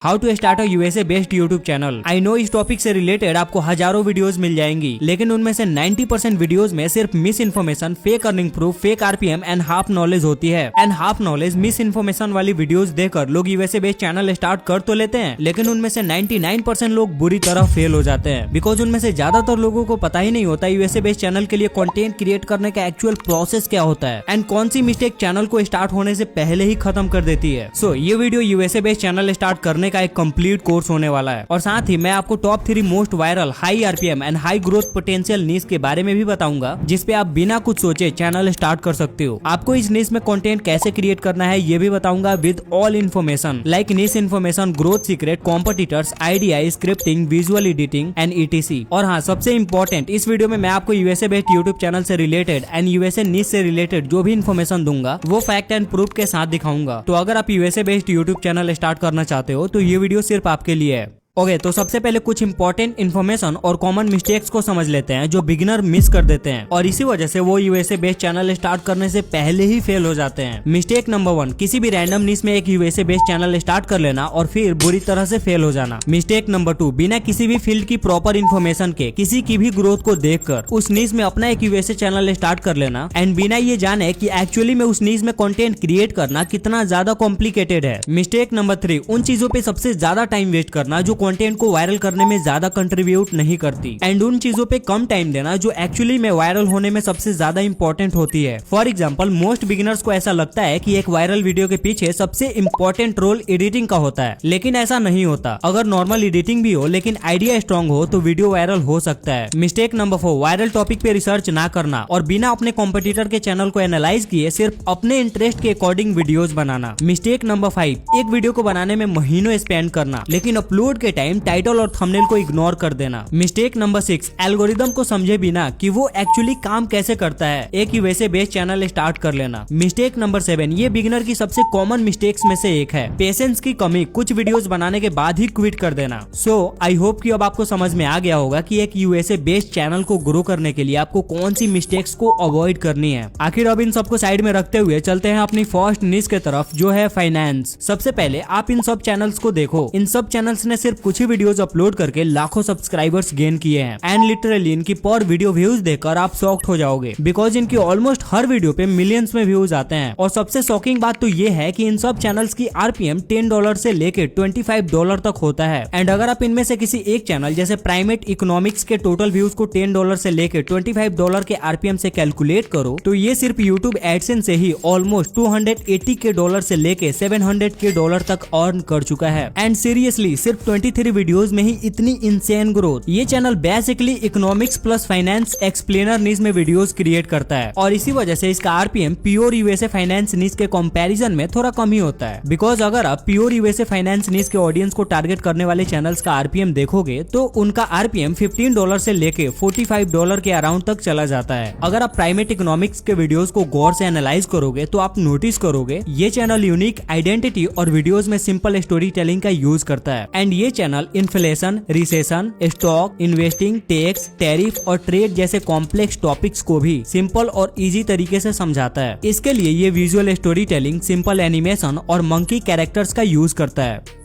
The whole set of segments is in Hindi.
How to start a USA based YouTube channel. I know इस टॉपिक से रिलेटेड आपको हजारों वीडियोस मिल जाएंगी, लेकिन उनमें से 90% वीडियोस में सिर्फ miss information, fake earning proof, fake RPM and half knowledge होती है। And half knowledge, miss information वाली वीडियोस देखकर लोग यूएसए बेस्ड चैनल स्टार्ट कर तो लेते हैं, लेकिन उनमें से 99% लोग बुरी तरह फेल हो जाते हैं। बिकॉज उनमें से ज्यादातर लोगों को पता ही नहीं होता यूएसए बेस्ड चैनल के लिए कंटेंट क्रिएट करने का एक्चुअल प्रोसेस क्या होता है एंड कौन सी मिस्टेक चैनल को स्टार्ट होने से पहले ही खत्म कर देती है। सो ये video USA based channel start करने का एक कंप्लीट कोर्स होने वाला है, और साथ ही मैं आपको top 3 most viral, high RPM and high growth potential niche के बारे में भी बताऊंगा, जिसपे आप बिना कुछ सोचे चैनल स्टार्ट कर सकते हो। आपको इस नीश में कंटेंट कैसे क्रिएट करना है ये भी बताऊंगा with all information like niche information, growth secret, competitors, idea, scripting, visual editing and etc. और हाँ, सबसे इंपॉर्टेंट, इस वीडियो में मैं आपको यूएसए बेस्ड यूट्यूब चैनल से रिलेटेड एंड यूएसए नीश से रिलेटेड जो भी इन्फॉर्मेशन दूंगा वो फैक्ट एंड प्रूफ के साथ दिखाऊंगा। तो अगर आप USA based YouTube channel start करना चाहते हो तो ये वीडियो सिर्फ आपके लिए है। ओके, तो सबसे पहले कुछ इंपॉर्टेंट इन्फॉर्मेशन और कॉमन मिस्टेक्स को समझ लेते हैं जो बिगिनर मिस कर देते हैं, और इसी वजह से वो यूएसए बेस्ड चैनल स्टार्ट करने से पहले ही फेल हो जाते हैं। मिस्टेक नंबर 1, किसी भी रैंडम नीश में एक यूएसए बेस्ड चैनल स्टार्ट कर लेना और फिर बुरी तरह से फेल हो जाना। मिस्टेक नंबर 2, बिना किसी भी फील्ड की प्रॉपर इन्फॉर्मेशन के किसी की भी ग्रोथ को देखकर उस नीश में अपना एक यूएसए चैनल स्टार्ट कर लेना एंड बिना ये जाने कि एक्चुअली में उस नीश में कंटेंट क्रिएट करना कितना ज्यादा कॉम्प्लिकेटेड है। मिस्टेक नंबर 3, उन चीजों पे सबसे ज्यादा टाइम वेस्ट करना जो कंटेंट को वायरल करने में ज्यादा कंट्रीब्यूट नहीं करती, एंड उन चीजों पे कम टाइम देना जो एक्चुअली में वायरल होने में सबसे ज्यादा इंपॉर्टेंट होती है। फॉर एग्जांपल, मोस्ट बिगिनर्स को ऐसा लगता है कि एक वायरल वीडियो के पीछे सबसे इंपॉर्टेंट रोल एडिटिंग का होता है, लेकिन ऐसा नहीं होता। अगर नॉर्मल एडिटिंग भी हो लेकिन आइडिया स्ट्रॉन्ग हो तो वीडियो वायरल हो सकता है। मिस्टेक नंबर 4, वायरल टॉपिक पे रिसर्च ना करना और बिना अपने कॉम्पिटिटर के चैनल को एनालाइज किए सिर्फ अपने इंटरेस्ट के अकॉर्डिंग वीडियोस बनाना। मिस्टेक नंबर 5, एक वीडियो को बनाने में महीनों स्पेंड करना लेकिन अपलोड के टाइम टाइटल और थंबनेल को इग्नोर कर देना। मिस्टेक नंबर 6, एल्गोरिदम को समझे बिना कि वो एक्चुअली काम कैसे करता है एक यूएसए बेस्ड चैनल स्टार्ट कर लेना। मिस्टेक नंबर 7, ये बिगिनर की सबसे कॉमन मिस्टेक्स में से एक है, पेशेंस की कमी, कुछ वीडियोस बनाने के बाद ही क्विट कर देना। सो आई होप कि अब आपको समझ में आ गया होगा कि एक यूएसए बेस्ड चैनल को ग्रो करने के लिए आपको कौन सी मिस्टेक्स को अवॉइड करनी है। आखिर अब इन सबको साइड में रखते हुए चलते हैं अपनी फर्स्ट नीश के तरफ, जो है फाइनेंस। सबसे पहले आप इन सब चैनल्स को देखो। इन सब चैनल्स ने सिर्फ कुछ ही वीडियोस अपलोड करके लाखों सब्सक्राइबर्स गेन किए हैं, एंड लिटरली इनकी पर वीडियो व्यूज देखकर आप शॉक्ड हो जाओगे, बिकॉज इनकी ऑलमोस्ट हर वीडियो पे मिलियंस में व्यूज आते हैं। और सबसे शॉकिंग बात तो ये है कि इन सब चैनल्स की आरपीएम $10 से लेके $25 तक होता है। एंड अगर आप इनमें से किसी एक चैनल जैसे प्राइमेट इकोनॉमिक्स के टोटल व्यूज को $10 से लेके $25 के आरपीएम से कैलकुलेट करो तो ये सिर्फ यूट्यूब एडसेंस से ही ऑलमोस्ट $280 से लेके $700 तक अर्न कर चुका है। एंड सीरियसली सिर्फ 23 वीडियोस में ही इतनी इंसेन ग्रोथ। ये channel basically economics plus finance explainer niche में वीडियोस क्रिएट करता है, और इसी वजह से इसका आरपीएम प्योर यूएसए फाइनेंस नीश के कंपैरिजन में थोड़ा कम ही होता है। बिकॉज अगर आप प्योर यूएसए फाइनेंस नीश के ऑडियंस को टारगेट करने वाले चैनल्स का आरपीएम देखोगे तो उनका आरपीएम $15 से लेके $45 के अराउंड तक चला जाता है। अगर आप प्राइमेट इकोनॉमिक्स के वीडियोस को गौर से एनालाइज करोगे तो आप नोटिस करोगे ये चैनल यूनिक आइडेंटिटी और वीडियोस में सिंपल स्टोरी टेलिंग का यूज करता है। एंड ये channel inflation, recession, stock, investing, tax, tariff और ट्रेड जैसे कॉम्प्लेक्स टॉपिक्स को भी सिंपल और इजी तरीके से समझाता है। इसके लिए ये visual story telling, simple animation और मंकी कैरेक्टर्स का यूज करता है।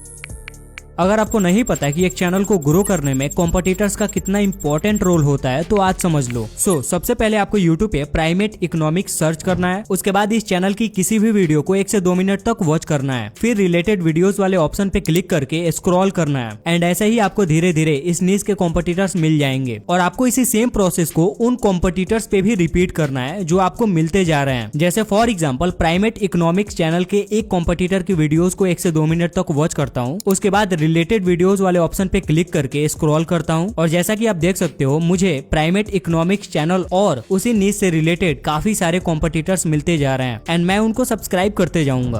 अगर आपको नहीं पता है कि एक चैनल को ग्रो करने में कॉम्पिटिटर्स का कितना इंपॉर्टेंट रोल होता है तो आज समझ लो। सबसे पहले आपको यूट्यूब पे प्राइमेट इकोनॉमिक्स सर्च करना है। उसके बाद इस चैनल की किसी भी वीडियो को 1 से 2 मिनट तक वॉच करना है। फिर रिलेटेड वीडियोस वाले ऑप्शन पे क्लिक करके स्क्रॉल करना है, एंड ऐसे ही आपको धीरे धीरे इस नीश के कॉम्पिटिटर्स मिल जाएंगे। और आपको इसी सेम प्रोसेस को उन कॉम्पिटिटर्स पे भी रिपीट करना है जो आपको मिलते जा रहे हैं। जैसे for example, primate economics channel के एक कॉम्पिटिटर की वीडियोस को 1 से 2 मिनट तक वॉच करता हूँ। उसके बाद रिलेटेड वीडियोस वाले ऑप्शन पे क्लिक करके स्क्रॉल करता हूं, और जैसा कि आप देख सकते हो मुझे प्राइमेट इकोनॉमिक्स चैनल और उसी नीश से रिलेटेड काफी सारे कॉम्पिटिटर्स मिलते जा रहे हैं, एंड मैं उनको सब्सक्राइब करते जाऊंगा।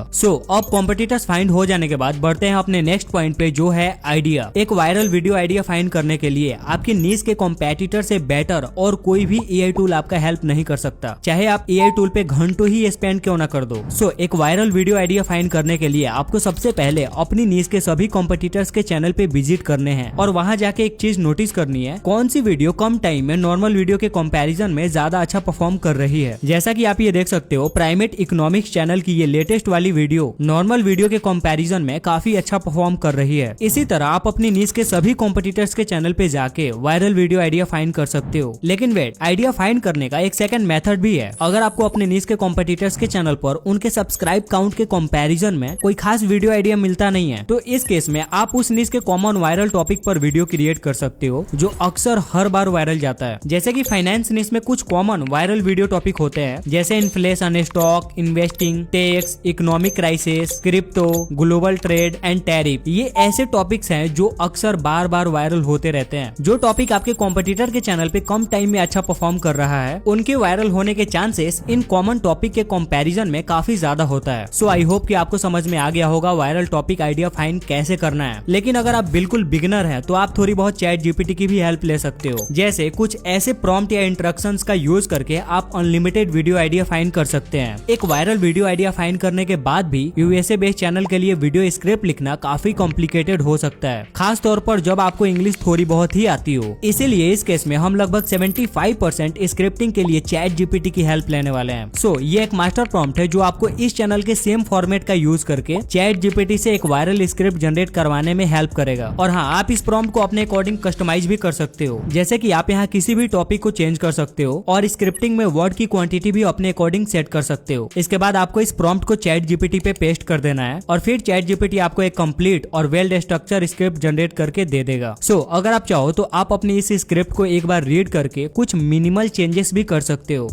अब कॉम्पिटिटर्स फाइंड हो जाने के बाद बढ़ते हैं अपने नेक्स्ट पॉइंट पे, जो है आइडिया। एक वायरल वीडियो आइडिया फाइंड करने के लिए आपकी नीश के कॉम्पिटिटर से बेटर और कोई भी एआई टूल आपका हेल्प नहीं कर सकता, चाहे आप एआई टूल पे घंटों ही स्पेंड क्यों ना कर दो। एक वायरल वीडियो आइडिया फाइंड करने के लिए आपको सबसे पहले अपनी नीश के सभी कॉम्पिटिटर कॉम्पिटिटर्स के चैनल पे विजिट करने हैं और वहाँ जाके एक चीज नोटिस करनी है, कौन सी वीडियो कम टाइम में नॉर्मल वीडियो के कंपैरिजन में ज्यादा अच्छा परफॉर्म कर रही है। जैसा कि आप ये देख सकते हो, प्राइमेट इकोनॉमिक्स चैनल की ये लेटेस्ट वाली वीडियो नॉर्मल वीडियो के कंपैरिजन में काफी अच्छा परफॉर्म कर रही है। इसी तरह आप अपनी नीश के सभी कॉम्पिटिटर्स के चैनल पे जाके वायरल वीडियो आइडिया फाइंड कर सकते हो। लेकिन वेट, आइडिया फाइंड करने का एक सेकंड मेथड भी है। अगर आपको अपने नीश के कॉम्पिटिटर्स के चैनल पर उनके सब्सक्राइब काउंट के कंपैरिजन में कोई खास वीडियो आइडिया मिलता नहीं है, तो इस केस में आप उस नीश के कॉमन वायरल टॉपिक पर वीडियो क्रिएट कर सकते हो जो अक्सर हर बार वायरल जाता है। जैसे कि फाइनेंस नीश में कुछ कॉमन वायरल वीडियो टॉपिक होते हैं, जैसे inflation, stock, investing, tax, economic crisis, crypto, global trade and tariff. ये ऐसे टॉपिक्स हैं जो अक्सर बार बार वायरल होते रहते हैं। जो टॉपिक आपके कॉम्पिटिटर के चैनल पे कम टाइम में अच्छा परफॉर्म कर रहा है, उनके वायरल होने के चांसेस इन कॉमन टॉपिक के कंपैरिजन में काफी ज्यादा होता है। सो आई होप कि आपको समझ में आ गया होगा वायरल टॉपिक आइडिया फाइंड कैसे करना है। लेकिन अगर आप बिल्कुल बिगिनर हैं तो आप थोड़ी बहुत चैट जीपीटी की भी हेल्प ले सकते हो। जैसे कुछ ऐसे प्रॉम्प्ट या इंस्ट्रक्शंस का यूज करके आप अनलिमिटेड वीडियो आइडिया फाइंड कर सकते हैं। एक वायरल वीडियो आइडिया फाइंड करने के बाद भी यूएसए बेस्ड चैनल के लिए वीडियो स्क्रिप्ट लिखना काफी कॉम्प्लिकेटेड हो सकता है, खास तौर पर जब आपको इंग्लिश थोड़ी बहुत ही आती हो। इसीलिए इस केस में हम लगभग 75% स्क्रिप्टिंग के लिए चैट जीपीटी की हेल्प लेने वाले हैं। सो ये एक मास्टर प्रॉम्प्ट है जो आपको इस चैनल के सेम फॉर्मेट का यूज करके चैट जीपीटी से एक वायरल स्क्रिप्ट जनरेट करवाने में हेल्प करेगा। और हाँ, आप इस प्रॉम्प्ट को अपने अकॉर्डिंग कस्टमाइज भी कर सकते हो। जैसे कि आप यहाँ किसी भी टॉपिक को चेंज कर सकते हो और स्क्रिप्टिंग में वर्ड की क्वांटिटी भी अपने अकॉर्डिंग सेट कर सकते हो। इसके बाद आपको इस प्रॉम्प्ट को चैट जीपीटी पे पेस्ट कर देना है और फिर चैट जीपीटी आपको एक कंप्लीट और वेल स्ट्रक्चर स्क्रिप्ट जनरेट करके दे देगा। सो अगर आप चाहो तो आप अपनी इस स्क्रिप्ट को एक बार रीड करके कुछ मिनिमल चेंजेस भी कर सकते हो।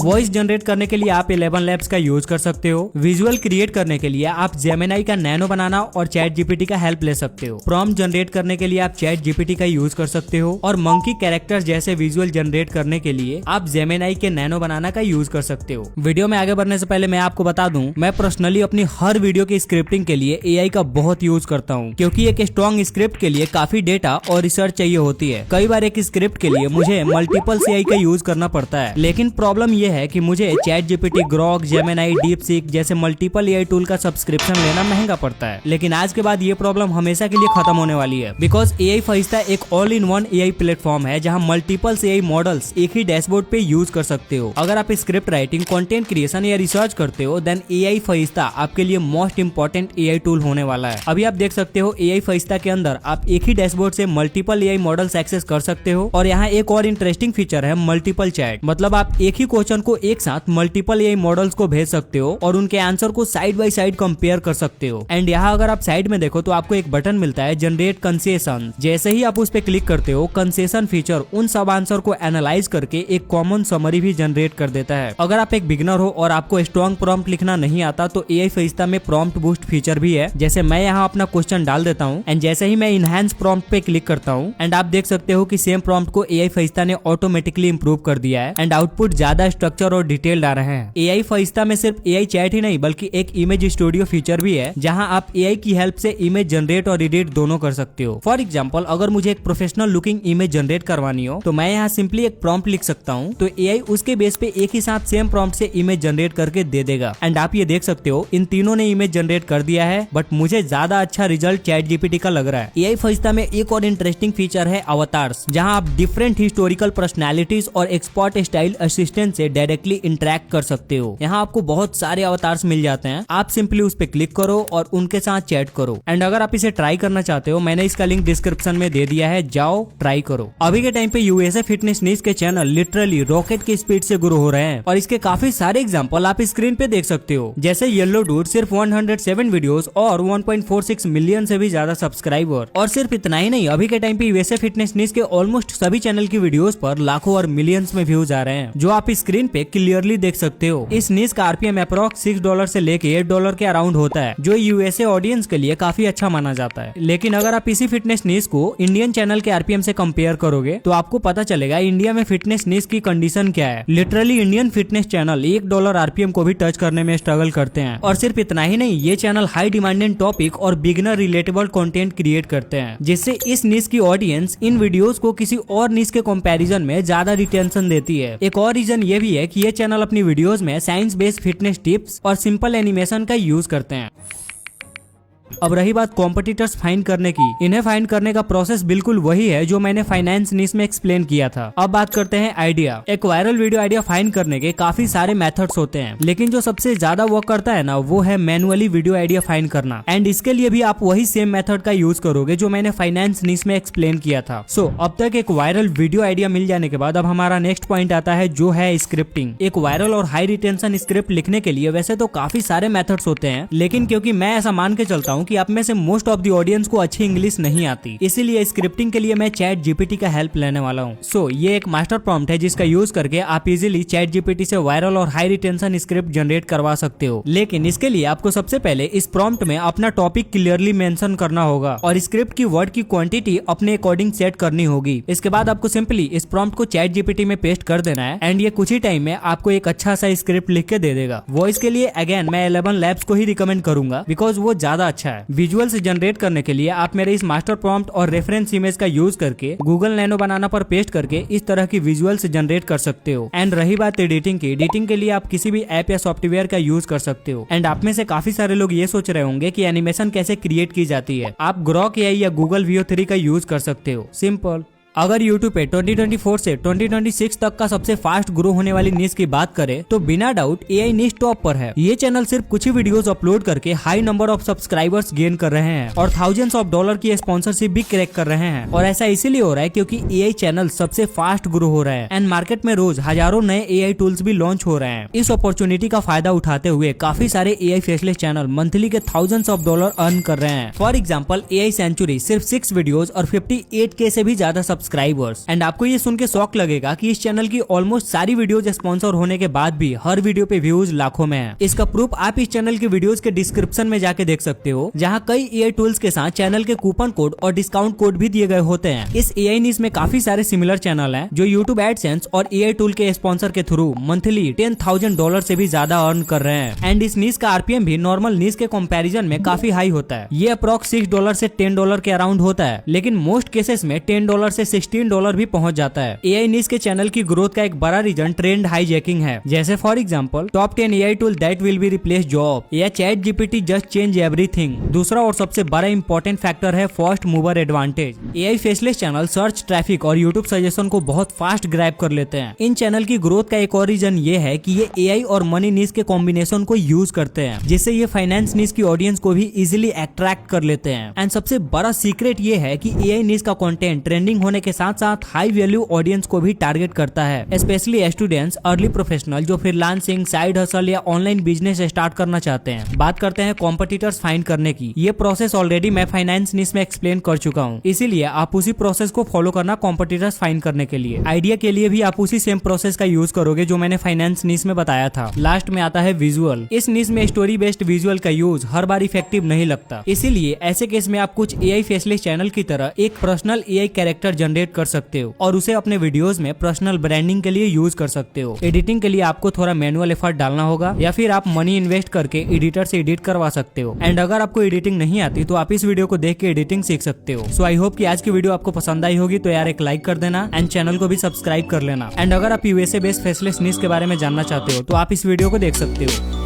वॉइस जनरेट करने के लिए आप 11 लैब्स का यूज कर सकते हो। विजुअल क्रिएट करने के लिए आप जेमिनाई का नैनो बनाना और चैट जीपीटी का हेल्प ले सकते हो। प्रॉम्प्ट जनरेट करने के लिए आप चैट जीपीटी का यूज कर सकते हो और मंकी कैरेक्टर्स जैसे विजुअल जनरेट करने के लिए आप जेमिनाई के नैनो बनाना का यूज कर सकते हो। वीडियो में आगे बढ़ने से पहले मैं आपको बता दूं, मैं पर्सनली अपनी हर वीडियो की स्क्रिप्टिंग के लिए एआई का बहुत यूज करता हूं, क्योंकि एक स्ट्रॉन्ग स्क्रिप्ट के लिए काफी डेटा और रिसर्च चाहिए होती है। कई बार एक स्क्रिप्ट के लिए मुझे मल्टीपल एआई का यूज करना पड़ता है, लेकिन प्रॉब्लम यह है कि मुझे chat GPT, Grok, Gemini, DeepSeek जैसे मल्टीपल एआई टूल का सब्सक्रिप्शन लेना महंगा पड़ता है। लेकिन आज के बाद ये प्रॉब्लम हमेशा के लिए खत्म होने वाली है, बिकॉज एआई फरिश्ता एक all in one AI platform है जहां मल्टीपल एआई मॉडल्स एक ही डैशबोर्ड पे यूज कर सकते हो। अगर आप स्क्रिप्ट राइटिंग, कंटेंट क्रिएशन या रिसर्च करते हो, देन एआई फरिश्ता आपके लिए मोस्ट इंपॉर्टेंट एआई टूल होने वाला है। अभी आप देख सकते हो एआई फरिश्ता के अंदर आप एक ही डैशबोर्ड से मल्टीपल एआई मॉडल्स एक्सेस कर सकते हो। और यहाँ एक और इंटरेस्टिंग फीचर है मल्टीपल चैट, मतलब आप एक ही क्वेश्चन को एक साथ मल्टीपल एआई मॉडल्स को भेज सकते हो और उनके आंसर को साइड बाय साइड कंपेयर कर सकते हो। एंड यहाँ अगर आप साइड में देखो तो आपको एक बटन मिलता है जनरेट कंसेशन। जैसे ही आप उस पर क्लिक करते हो, कंसेशन फीचर उन सब आंसर को एनालाइज करके एक कॉमन समरी भी जनरेट कर देता है। अगर आप एक बिगिनर हो और आपको स्ट्रॉन्ग प्रॉम्प्ट लिखना नहीं आता तो एआई फरिश्ता में प्रॉम्प्ट बूस्ट फीचर भी है। जैसे मैं यहाँ अपना क्वेश्चन डाल देता हूँ एंड जैसे ही मैं इनहैंस प्रॉम्प्ट पे क्लिक करता हूँ एंड आप देख सकते हो कि सेम प्रॉम्प्ट को एआई फरिश्ता ने ऑटोमेटिकली इंप्रूव कर दिया है एंड आउटपुट ज्यादा स्ट्रक्चर और डिटेल्ड आ रहे हैं। एआई फरिश्ता में सिर्फ एआई चैट ही नहीं बल्कि एक इमेज स्टूडियो फीचर भी है जहां आप एआई की हेल्प से इमेज जनरेट और एडिट दोनों कर सकते हो। फॉर एग्जांपल, अगर मुझे एक प्रोफेशनल लुकिंग इमेज जनरेट करवानी हो तो मैं यहाँ सिंपली एक प्रॉम्प्ट लिख सकता हूँ, तो एआई उसके बेस पे एक ही साथ सेम प्रॉम्प्ट से इमेज जनरेट करके दे देगा। एंड आप ये देख सकते हो इन तीनों ने इमेज जनरेट कर दिया है, बट मुझे ज्यादा अच्छा रिजल्ट चैट जीपीटी का लग रहा है। एआई फरिश्ता में एक और इंटरेस्टिंग फीचर है अवतार्स, जहाँ आप डिफरेंट हिस्टोरिकल पर्सनैलिटीज और एक्सपर्ट स्टाइल असिस्टेंट से डायरेक्टली इंटरेक्ट कर सकते हो। यहाँ आपको बहुत सारे अवतार्स मिल जाते हैं, आप सिंपली उस पे क्लिक करो और उनके साथ चैट करो। एंड अगर आप इसे ट्राई करना चाहते हो, मैंने इसका लिंक डिस्क्रिप्शन में दे दिया है, जाओ ट्राई करो। अभी के टाइम पे यूएसए फिटनेस नीश के चैनल लिटरली रॉकेट की स्पीड से ग्रो हो रहे हैं और इसके काफी सारे एग्जांपल आप स्क्रीन पे देख सकते हो। जैसे येलो डूड सिर्फ 107 वीडियोस और 1.46 मिलियन से भी ज्यादा सब्सक्राइबर। और सिर्फ इतना ही नहीं, अभी के टाइम पे यूएसए फिटनेस नीश के ऑलमोस्ट सभी चैनल की वीडियोस पर लाखों और मिलियंस में व्यूज आ रहे हैं, जो आप स्क्रीन पे क्लियरली देख सकते हो। इस नीश का आरपीएम अप्रॉक्स $6 से लेके $8 के अराउंड होता है, जो यूएसए ऑडियंस के लिए काफी अच्छा माना जाता है। लेकिन अगर आप इसी फिटनेस नीश को इंडियन चैनल के आरपीएम से कंपेयर करोगे तो आपको पता चलेगा इंडिया में फिटनेस नीश की कंडीशन क्या है। Literally Indian fitness channel $1 RPM को भी टच करने में स्ट्रगल करते हैं। और सिर्फ इतना ही नहीं, ये चैनल हाई डिमांडेड टॉपिक और बिगिनर रिलेटेबल कंटेंट क्रिएट करते हैं, जिससे इस नीश की ऑडियंस इन वीडियोस को किसी और नीश के कंपैरिजन में ज्यादा रिटेंशन देती है। एक और रीजन ये भी है कि ये चैनल अपनी वीडियोस में साइंस बेस्ड फिटनेस टिप्स और सिंपल एनिमेशन का यूज करते हैं। अब रही बात कॉम्पिटिटर्स फाइंड करने की, इन्हें फाइंड करने का प्रोसेस बिल्कुल वही है जो मैंने फाइनेंस नीश में एक्सप्लेन किया था। अब बात करते हैं आइडिया। एक वायरल वीडियो आइडिया फाइंड करने के काफी सारे मेथड्स होते हैं, लेकिन जो सबसे ज्यादा वर्क करता है ना वो है मैनुअली वीडियो आइडिया फाइंड करना। एंड इसके लिए भी आप वही सेम मेथड का यूज करोगे जो मैंने फाइनेंस नीश में एक्सप्लेन किया था। सो अब तक एक वायरल वीडियो आइडिया मिल जाने के बाद अब हमारा नेक्स्ट पॉइंट आता है जो है स्क्रिप्टिंग। एक वायरल और हाई रिटेंशन स्क्रिप्ट लिखने के लिए वैसे तो काफी सारे मेथड्स होते हैं, लेकिन क्योंकि मैं ऐसा मान के चलता हूँ कि आप में से मोस्ट ऑफ द ऑडियंस को अच्छी इंग्लिश नहीं आती, इसीलिए स्क्रिप्टिंग के लिए मैं चैट जीपीटी का हेल्प लेने वाला हूँ। सो ये एक मास्टर प्रॉम्प्ट है जिसका यूज करके आप इजीली चैट जीपीटी से वायरल और हाई रिटेंशन स्क्रिप्ट जनरेट करवा सकते हो। लेकिन इसके लिए आपको सबसे पहले इस प्रॉम्प्ट में अपना टॉपिक क्लियरली मेंशन करना होगा और स्क्रिप्ट की वर्ड की क्वांटिटी अपने अकॉर्डिंग सेट करनी होगी। इसके बाद आपको सिंपली इस प्रॉम्प्ट को चैट जीपीटी में पेस्ट कर देना है एंड ये कुछ ही टाइम में आपको एक अच्छा सा स्क्रिप्ट लिख के दे देगा। वॉइस के लिए अगेन मैं 11 लैब्स को ही रिकमेंड करूंगा बिकॉज वो ज्यादा अच्छा है। विजुअल्स जनरेट करने के लिए आप मेरे इस मास्टर प्रॉम्प्ट और रेफरेंस इमेज का यूज करके गूगल नैनो बनाना पर पेस्ट करके इस तरह की विजुअल्स जनरेट कर सकते हो। एंड रही बात एडिटिंग की, एडिटिंग के लिए आप किसी भी ऐप या सॉफ्टवेयर का यूज कर सकते हो। एंड आप में से काफी सारे लोग ये सोच रहे होंगे कि एनिमेशन कैसे क्रिएट की जाती है। आप ग्रॉक एआई या गूगल VO3 का यूज कर सकते हो, सिंपल। अगर YouTube पे 2024 से 2026 तक का सबसे फास्ट ग्रो होने वाली नीश की बात करें तो बिना डाउट एआई नीश टॉप पर है। ये चैनल सिर्फ कुछ ही वीडियोस अपलोड करके high number of subscribers gain कर रहे हैं और थाउजेंड्स ऑफ डॉलर की स्पॉन्सरशिप भी क्रैक कर रहे हैं। और ऐसा इसीलिए हो रहा है क्योंकि एआई चैनल सबसे फास्ट ग्रो हो रहा है एंड मार्केट में रोज हजारों नए एआई टूल्स भी लॉन्च हो रहे हैं। इस अपॉर्चुनिटी का फायदा उठाते हुए काफी सारे एआई फेसलेस चैनल मंथली के थाउजेंड्स ऑफ डॉलर अर्न कर रहे हैं। फॉर एग्जाम्पल एआई सेंचुरी सिर्फ 6 वीडियोस और 58K से भी ज्यादा सब्सक्राइबर्स। एंड आपको ये सुन के शौक लगेगा कि इस चैनल की ऑलमोस्ट सारी वीडियोस स्पॉन्सर होने के बाद भी हर वीडियो पे व्यूज लाखों में है। इसका प्रूफ आप इस चैनल के वीडियोस के डिस्क्रिप्शन में जाके देख सकते हो, जहाँ कई एआई टूल्स के साथ चैनल के कूपन कोड और डिस्काउंट कोड भी दिए गए होते हैं। इस एआई नीश में काफी सारे सिमिलर चैनल हैं जो यूट्यूब एडसेंस और एआई टूल के स्पॉन्सर के थ्रू मंथली $10,000 से भी ज्यादा अर्न कर रहे हैं। एंड इस नीश का आरपीएम भी नॉर्मल नीश के कंपैरिजन में काफी हाई होता है। ये अप्रॉक्स $6 से $10 के अराउंड होता है, लेकिन मोस्ट केसेस में $10 से $16 भी पहुंच जाता है। एआई नीश के चैनल की ग्रोथ का एक बड़ा रीजन ट्रेंड हाईजैकिंग है, जैसे for example top 10 AI tool that will be replace job या chat GPT just change everything. दूसरा और सबसे बड़ा इंपॉर्टेंट फैक्टर है first mover advantage. AI faceless channel search traffic और यूट्यूब सजेशन को बहुत फास्ट ग्रैब कर लेते हैं। इन चैनल की ग्रोथ का एक और रीजन ये है कि ये एआई और मनी नीश के कॉम्बिनेशन को यूज करते हैं, जिससे ये फाइनेंस नीश की ऑडियंस को भी इजिली अट्रैक्ट कर लेते हैं। एंड सबसे बड़ा सीक्रेट ये है कि एआई नीश का कंटेंट ट्रेंडिंग होने के साथ साथ हाई वैल्यू ऑडियंस को भी टारगेट करता है, स्पेशली स्टूडेंट्स, अर्ली प्रोफेशनल जो फ्रीलांसिंग, साइड हसल या ऑनलाइन बिजनेस स्टार्ट करना चाहते हैं। बात करते हैं कॉम्पिटिटर्स फाइंड करने की। ये प्रोसेस ऑलरेडी मैं फाइनेंस नीश में एक्सप्लेन कर चुका हूँ, इसीलिए आप उसी प्रोसेस को फॉलो करना कॉम्पिटिटर्स फाइंड करने के लिए। आइडिया के लिए भी आप उसी सेम प्रोसेस का यूज करोगे जो मैंने फाइनेंस नीश में बताया था। लास्ट में आता है विजुअल। इस नीश में स्टोरी बेस्ड विजुअल का यूज हर बार इफेक्टिव नहीं लगता, इसीलिए ऐसे केस में आप कुछ एआई फेसलेस चैनल की तरह एक पर्सनल एआई कैरेक्टर जनरेट कर सकते हो और उसे अपने वीडियोस में पर्सनल ब्रांडिंग के लिए यूज कर सकते हो। एडिटिंग के लिए आपको थोड़ा मैनुअल एफर्ट डालना होगा या फिर आप मनी इन्वेस्ट करके एडिटर से एडिट करवा सकते हो। एंड अगर आपको एडिटिंग नहीं आती तो आप इस वीडियो को देख के एडिटिंग सीख सकते हो। सो आई होप कि आज की वीडियो आपको पसंद आई होगी, तो यार एक लाइक कर देना एंड चैनल को भी सब्सक्राइब कर लेना। एंड अगर आप यूएसए बेस्ड फेसलेस नीश के बारे में जानना चाहते हो तो आप इस वीडियो को देख सकते हो।